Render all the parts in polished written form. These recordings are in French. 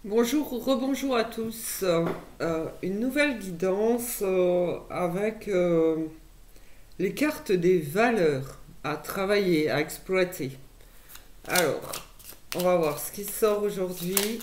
Bonjour, rebonjour à tous. Une nouvelle guidance avec les cartes des valeurs à travailler, à exploiter. Alors, on va voir ce qui sort aujourd'hui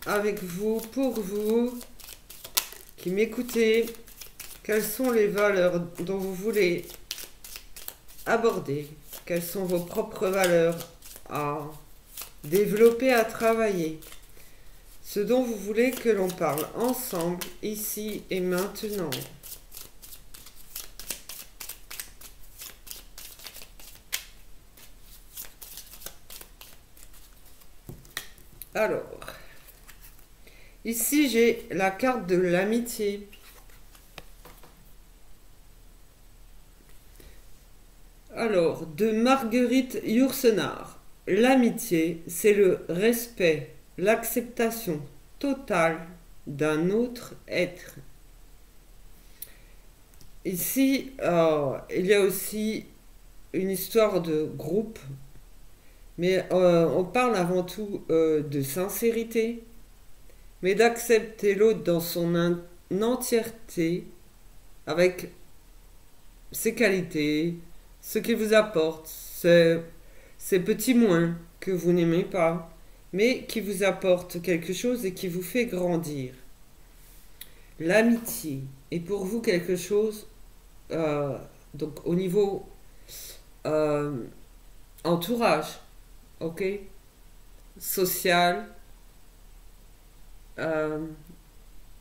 avec vous, pour vous qui m'écoutez. Quelles sont les valeurs dont vous voulez aborder? Quelles sont vos propres valeurs à développer, à travailler? Ce dont vous voulez que l'on parle ensemble, ici et maintenant. Alors, ici j'ai la carte de l'amitié. Alors, de Marguerite Yourcenar. L'amitié, c'est le respect, l'acceptation totale d'un autre être. Ici, il y a aussi une histoire de groupe, mais on parle avant tout de sincérité, mais d'accepter l'autre dans son entièreté, avec ses qualités, ce qu'il vous apporte, ces petits moins que vous n'aimez pas, mais qui vous apportent quelque chose et qui vous fait grandir. L'amitié est pour vous quelque chose, euh, donc au niveau euh, entourage, ok, social, euh,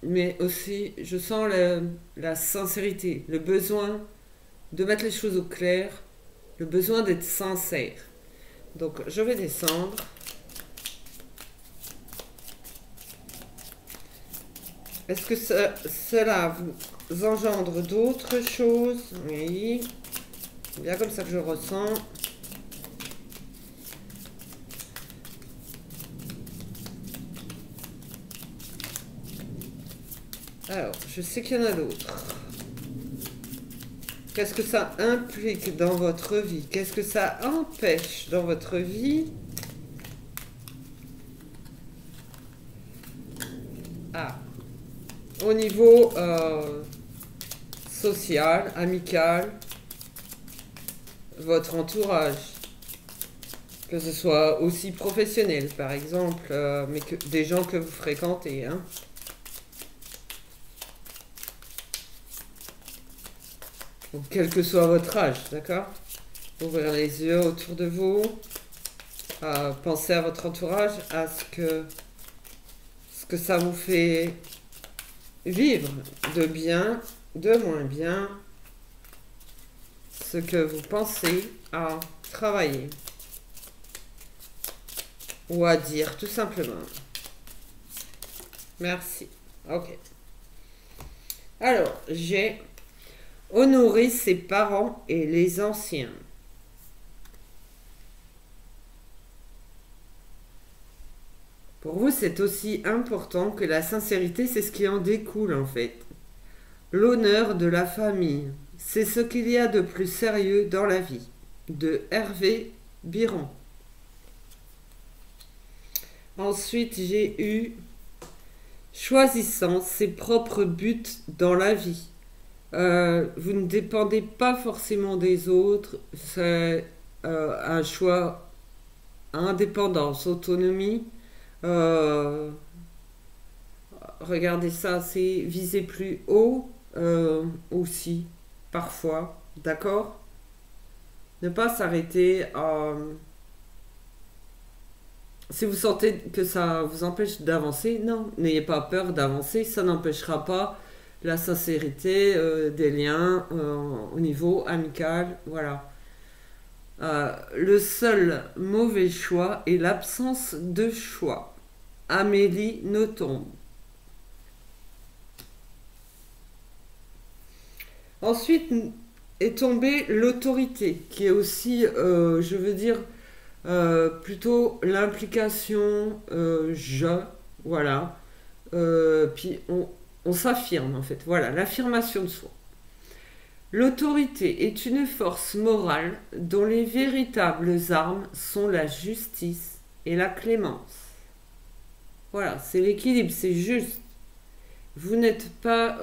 mais aussi je sens la sincérité, le besoin de mettre les choses au clair, le besoin d'être sincère. Donc je vais descendre. Est-ce que cela vous engendre d'autres choses? Oui. C'est bien comme ça que je ressens. Alors, je sais qu'il y en a d'autres. Qu'est-ce que ça implique dans votre vie? Qu'est-ce que ça empêche dans votre vie? Ah, au niveau social, amical, votre entourage, que ce soit aussi professionnel par exemple, mais que des gens que vous fréquentez, hein. Donc, quel que soit votre âge, d'accord? Ouvrir les yeux autour de vous, pensez à votre entourage, à ce que ça vous fait vivre de bien, de moins bien, ce que vous pensez à travailler ou à dire tout simplement. Merci. Ok. Alors, j'ai honoré ses parents et les anciens. Pour vous, c'est aussi important que la sincérité, c'est ce qui en découle en fait. L'honneur de la famille, c'est ce qu'il y a de plus sérieux dans la vie. De Hervé Biron. Ensuite, j'ai eu choisissant ses propres buts dans la vie. Vous ne dépendez pas forcément des autres, c'est un choix indépendance, autonomie. Euh, Regardez ça, c'est viser plus haut aussi, parfois, d'accord? Ne pas s'arrêter à... Si vous sentez que ça vous empêche d'avancer, non, n'ayez pas peur d'avancer, ça n'empêchera pas la sincérité des liens au niveau amical, voilà. Le seul mauvais choix est l'absence de choix. Amélie Nothomb. Ensuite est tombée l'autorité, qui est aussi, je veux dire, plutôt l'implication, voilà. Puis on s'affirme en fait, voilà, l'affirmation de soi. L'autorité est une force morale dont les véritables armes sont la justice et la clémence. Voilà, c'est l'équilibre, c'est juste. Vous n'êtes pas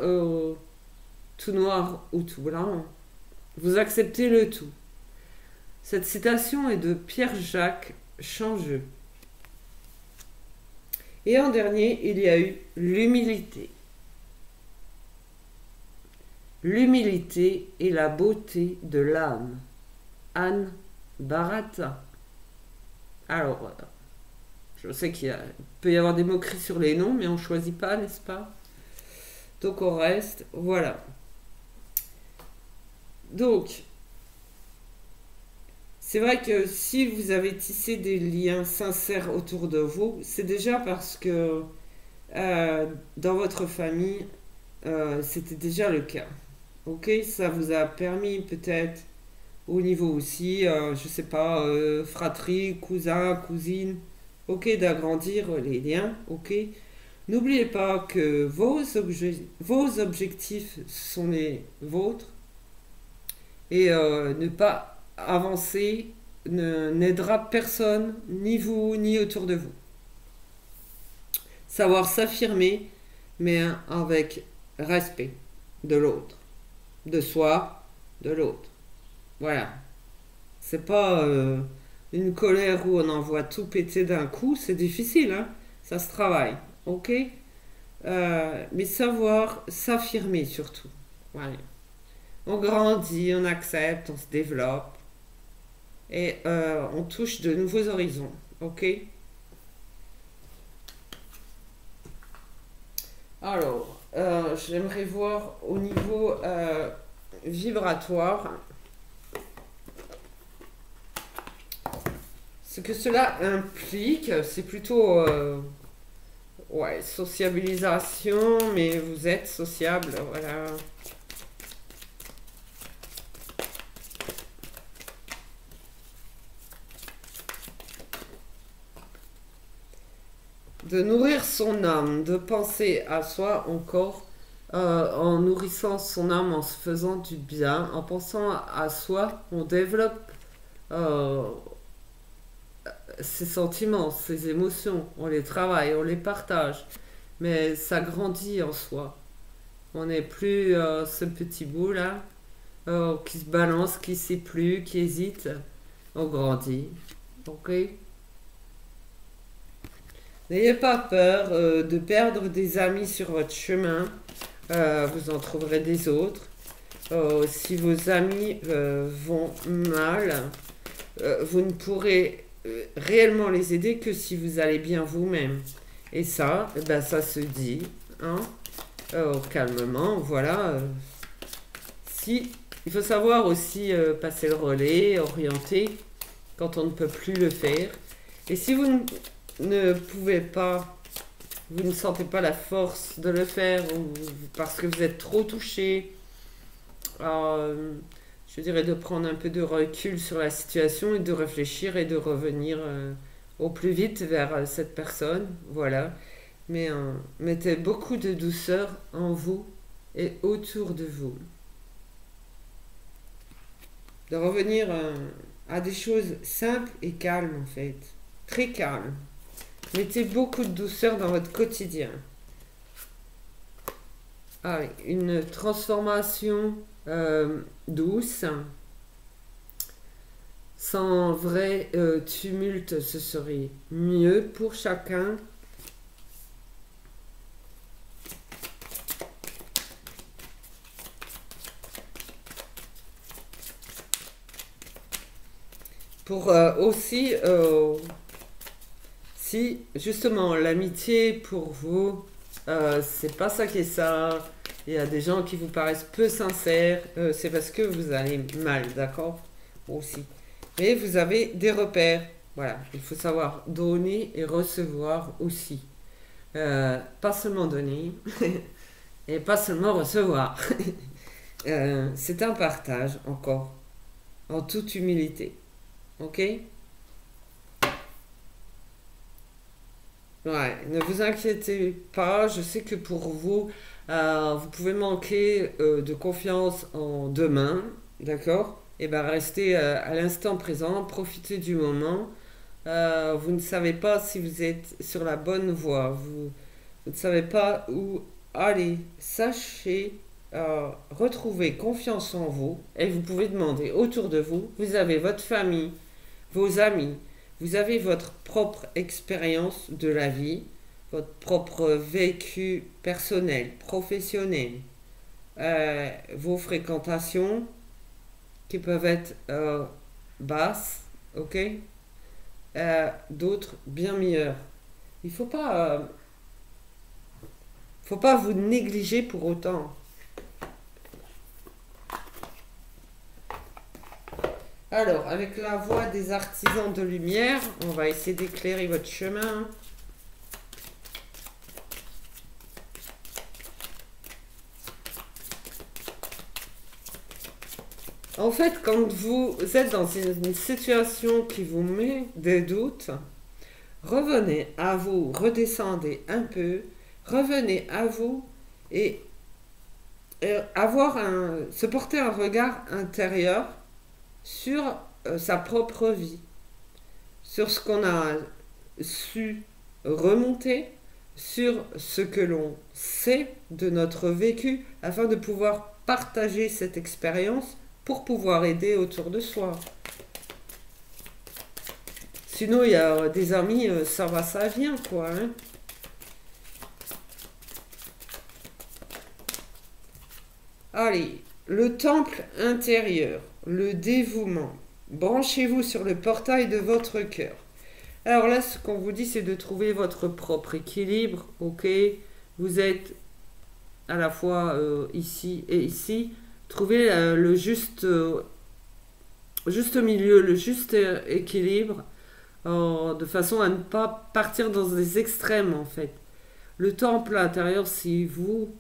tout noir ou tout blanc. Vous acceptez le tout. Cette citation est de Pierre-Jacques Changeux. Et en dernier, il y a eu l'humilité. L'humilité est la beauté de l'âme. Anne Barata. Alors, je sais qu'il peut y avoir des moqueries sur les noms, mais on ne choisit pas, n'est-ce pas? Donc on reste, voilà. Donc, c'est vrai que si vous avez tissé des liens sincères autour de vous, c'est déjà parce que dans votre famille, c'était déjà le cas. Ok, ça vous a permis peut-être au niveau aussi, je sais pas, fratrie, cousin, cousine, ok, d'agrandir les liens, ok. N'oubliez pas que vos objectifs sont les vôtres et ne pas avancer n'aidera personne, ni vous, ni autour de vous. Savoir s'affirmer, mais avec respect de l'autre, de soi, de l'autre. Voilà. C'est pas une colère où on envoie tout péter d'un coup, c'est difficile, hein. Ça se travaille, ok. Mais savoir s'affirmer surtout. Voilà. On grandit, on accepte, on se développe et on touche de nouveaux horizons, ok. Alors, j'aimerais voir au niveau vibratoire ce que cela implique. C'est plutôt ouais, sociabilisation, mais vous êtes sociable, voilà. De nourrir son âme, de penser à soi encore, en nourrissant son âme, en se faisant du bien, en pensant à soi, on développe euh, ses sentiments, ses émotions, on les travaille, on les partage, mais ça grandit en soi. On n'est plus ce petit bout là qui se balance, qui sait plus, qui hésite. On grandit. Ok. N'ayez pas peur de perdre des amis sur votre chemin. Vous en trouverez des autres. Si vos amis vont mal, vous ne pourrez réellement les aider que si vous allez bien vous-même. Et ça, ben, ça se dit, hein, calmement, voilà. Si, il faut savoir aussi passer le relais, orienter quand on ne peut plus le faire. Et si vous ne pouvez pas, vous ne sentez pas la force de le faire ou parce que vous êtes trop touché, je dirais de prendre un peu de recul sur la situation et de réfléchir et de revenir au plus vite vers cette personne. Voilà. Mais mettez beaucoup de douceur en vous et autour de vous. De revenir à des choses simples et calmes en fait. Très calmes. Mettez beaucoup de douceur dans votre quotidien. Ah, une transformation douce, sans vrai tumulte, ce serait mieux pour chacun. Pour aussi, si justement l'amitié pour vous, c'est pas ça qui est ça, il y a des gens qui vous paraissent peu sincères, c'est parce que vous allez mal, d'accord? Aussi. Mais vous avez des repères. Voilà, il faut savoir donner et recevoir aussi. Pas seulement donner et pas seulement recevoir. C'est un partage encore, en toute humilité. Ok? Ouais, ne vous inquiétez pas, je sais que pour vous, vous pouvez manquer de confiance en demain, d'accord? Et bien restez à l'instant présent, profitez du moment, Vous ne savez pas si vous êtes sur la bonne voie. Vous ne savez pas où aller. Sachez retrouver confiance en vous et vous pouvez demander autour de vous. Vous avez votre famille, vos amis, vous avez votre propre expérience de la vie, votre propre vécu personnel, professionnel, vos fréquentations qui peuvent être basses, ok? D'autres bien meilleures. Il faut pas vous négliger pour autant. Alors, avec la voix des artisans de lumière, on va essayer d'éclairer votre chemin. En fait, quand vous êtes dans une situation qui vous met des doutes, revenez à vous, redescendez un peu, revenez à vous et se porter un regard intérieur sur sa propre vie, sur ce qu'on a su remonter, sur ce que l'on sait de notre vécu, afin de pouvoir partager cette expérience pour pouvoir aider autour de soi. Sinon, il y a des amis, ça va, ça vient, quoi. Hein. Allez, le temple intérieur, le dévouement. Branchez-vous sur le portail de votre cœur. Alors là, ce qu'on vous dit, c'est de trouver votre propre équilibre, ok? Vous êtes à la fois ici et ici. Trouvez le juste milieu, le juste équilibre, de façon à ne pas partir dans des extrêmes, en fait. Le temple intérieur, c'est vous,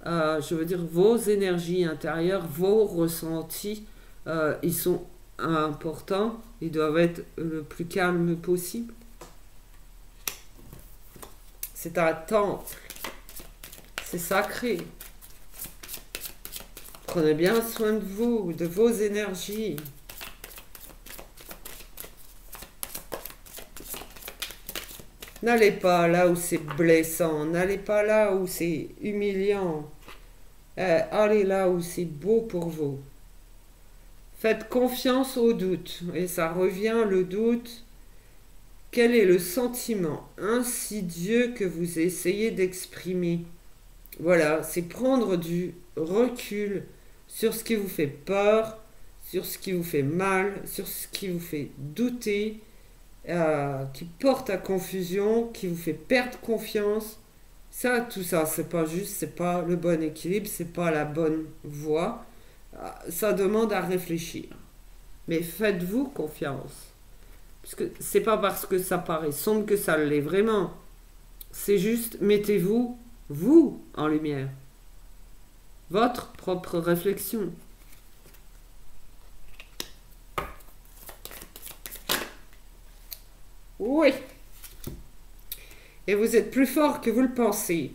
je veux dire, vos énergies intérieures, vos ressentis, ils sont importants, ils doivent être le plus calme possible. C'est un temple, c'est sacré. Prenez bien soin de vous, de vos énergies. N'allez pas là où c'est blessant, n'allez pas là où c'est humiliant. Allez là où c'est beau pour vous. Faites confiance au doute. Et ça revient, le doute. Quel est le sentiment insidieux que vous essayez d'exprimer? Voilà, c'est prendre du recul sur ce qui vous fait peur, sur ce qui vous fait mal, sur ce qui vous fait douter, qui porte à confusion, qui vous fait perdre confiance. Ça, tout ça, c'est pas juste, c'est pas le bon équilibre, c'est pas la bonne voie. Ça demande à réfléchir. Mais faites-vous confiance. Parce que c'est pas parce que ça paraît sombre que ça l'est vraiment. C'est juste, mettez-vous, vous, en lumière. Votre propre réflexion. Oui. Et vous êtes plus fort que vous le pensez.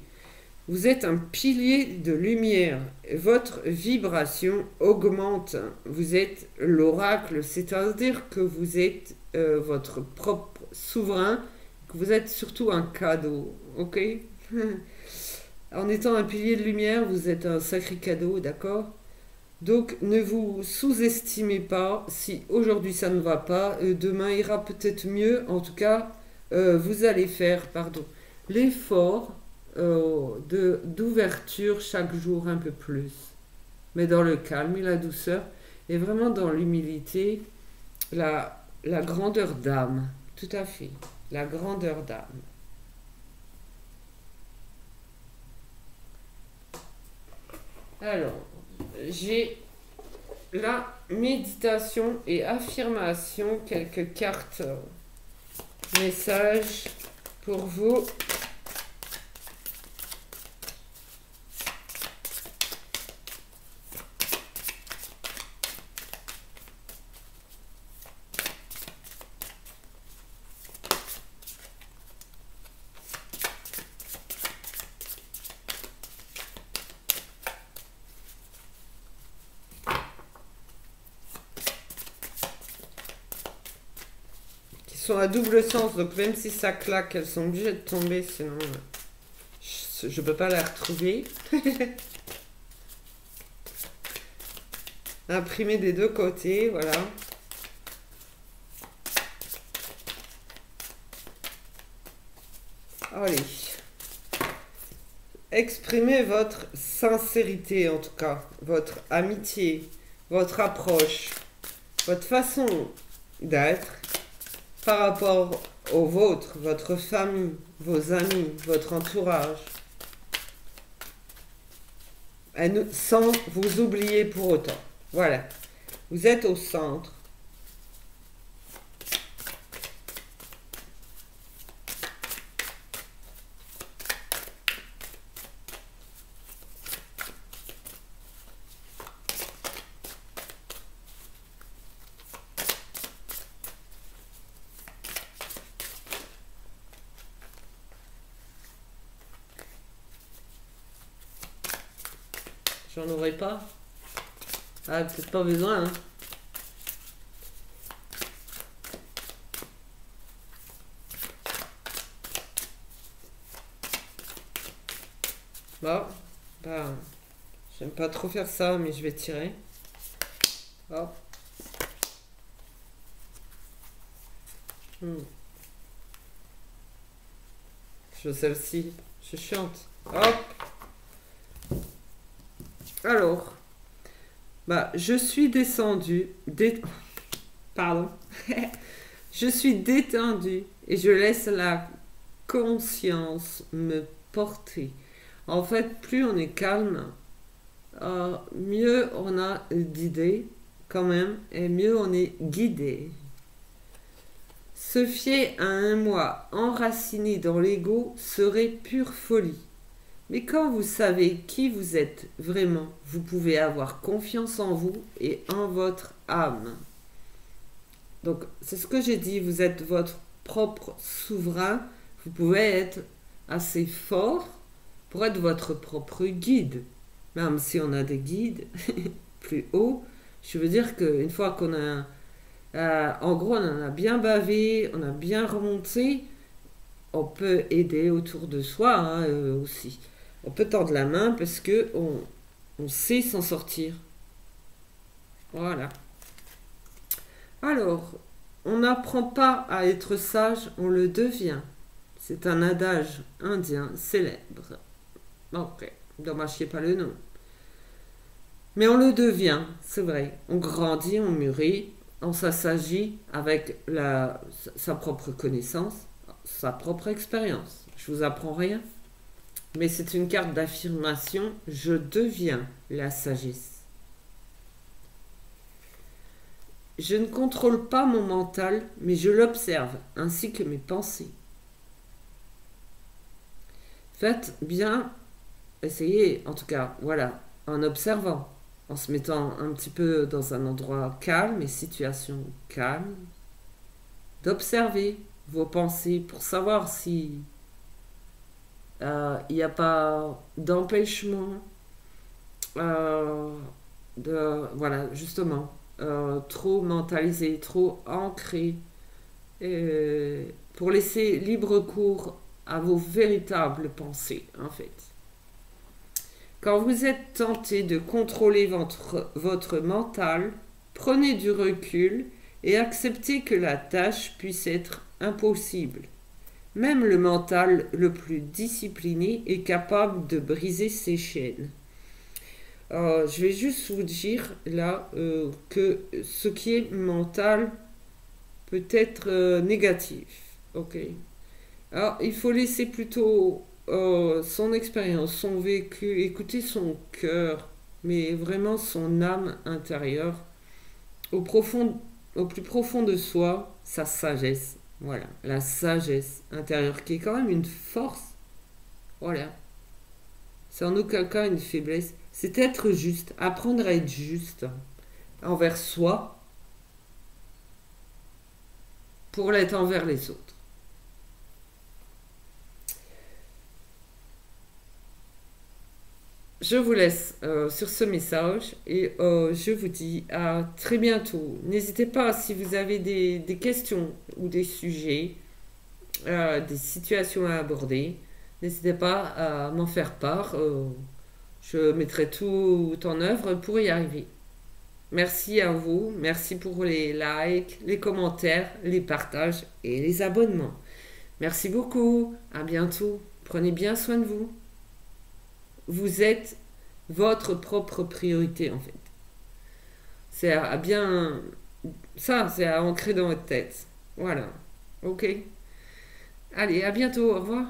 Vous êtes un pilier de lumière. Votre vibration augmente. Vous êtes l'oracle, c'est-à-dire que vous êtes votre propre souverain, que vous êtes surtout un cadeau. Ok? En étant un pilier de lumière, vous êtes un sacré cadeau, d'accord? Donc ne vous sous-estimez pas. Si aujourd'hui ça ne va pas, demain ira peut-être mieux. En tout cas, vous allez faire, l'effort d'ouverture chaque jour un peu plus. Mais dans le calme et la douceur, et vraiment dans l'humilité, la grandeur d'âme. Tout à fait. La grandeur d'âme. Alors, j'ai la méditation et affirmation, quelques cartes, messages pour vous. sont à double sens, donc même si ça claque, elles sont obligées de tomber, sinon je peux pas la retrouver. Imprimer des deux côtés, voilà. Allez. Exprimez votre sincérité, en tout cas, votre amitié, votre approche, votre façon d'être par rapport au vôtre, votre famille, vos amis, votre entourage, sans vous oublier pour autant. Voilà, vous êtes au centre. J'en aurais pas. Ah, peut-être pas besoin, hein. Bon, bah, j'aime pas trop faire ça, mais je vais tirer. Hop. Je celle-ci, je chante. Hop. Alors, bah, je suis descendu, pardon, je suis détendu et je laisse la conscience me porter. En fait, plus on est calme, mieux on a d'idées quand même et mieux on est guidé. Se fier à un moi enraciné dans l'ego serait pure folie. Mais quand vous savez qui vous êtes vraiment, vous pouvez avoir confiance en vous et en votre âme. Donc, c'est ce que j'ai dit, vous êtes votre propre souverain. Vous pouvez être assez fort pour être votre propre guide. Même si on a des guides plus hauts, je veux dire qu'une fois qu'on a... en gros, on en a bien bavé, on a bien remonté, on peut aider autour de soi hein, aussi. On peut tendre la main parce que on sait s'en sortir. Voilà. Alors, on n'apprend pas à être sage, on le devient. C'est un adage indien célèbre. Ok, dommage qu'il n'y ait pas le nom. Mais on le devient, c'est vrai. On grandit, on mûrit, on s'assagit avec sa propre connaissance, sa propre expérience. Je vous apprends rien. Mais c'est une carte d'affirmation, je deviens la sagesse. Je ne contrôle pas mon mental, mais je l'observe, ainsi que mes pensées. Faites bien, essayez, en tout cas, voilà, en observant, en se mettant un petit peu dans un endroit calme et situation calme, d'observer vos pensées pour savoir si il n'y a pas d'empêchement voilà, justement, trop mentalisé, trop ancré, pour laisser libre cours à vos véritables pensées, en fait. Quand vous êtes tenté de contrôler votre mental, prenez du recul et acceptez que la tâche puisse être impossible. Même le mental le plus discipliné est capable de briser ses chaînes. Je vais juste vous dire là que ce qui est mental peut être négatif. Ok. Alors il faut laisser plutôt son expérience, son vécu, écouter son cœur, mais vraiment son âme intérieure, au plus profond de soi, sa sagesse. Voilà, la sagesse intérieure qui est quand même une force. Voilà. C'est en aucun cas une faiblesse. C'est être juste, apprendre à être juste envers soi pour l'être envers les autres. je vous laisse sur ce message et je vous dis à très bientôt. N'hésitez pas si vous avez des questions ou des sujets, des situations à aborder. N'hésitez pas à m'en faire part. Je mettrai tout en œuvre pour y arriver. Merci à vous. Merci pour les likes, les commentaires, les partages et les abonnements. Merci beaucoup. À bientôt. Prenez bien soin de vous. Vous êtes votre propre priorité en fait. C'est à bien... Ça, c'est à ancrer dans votre tête. Voilà. Ok. Allez, à bientôt. Au revoir.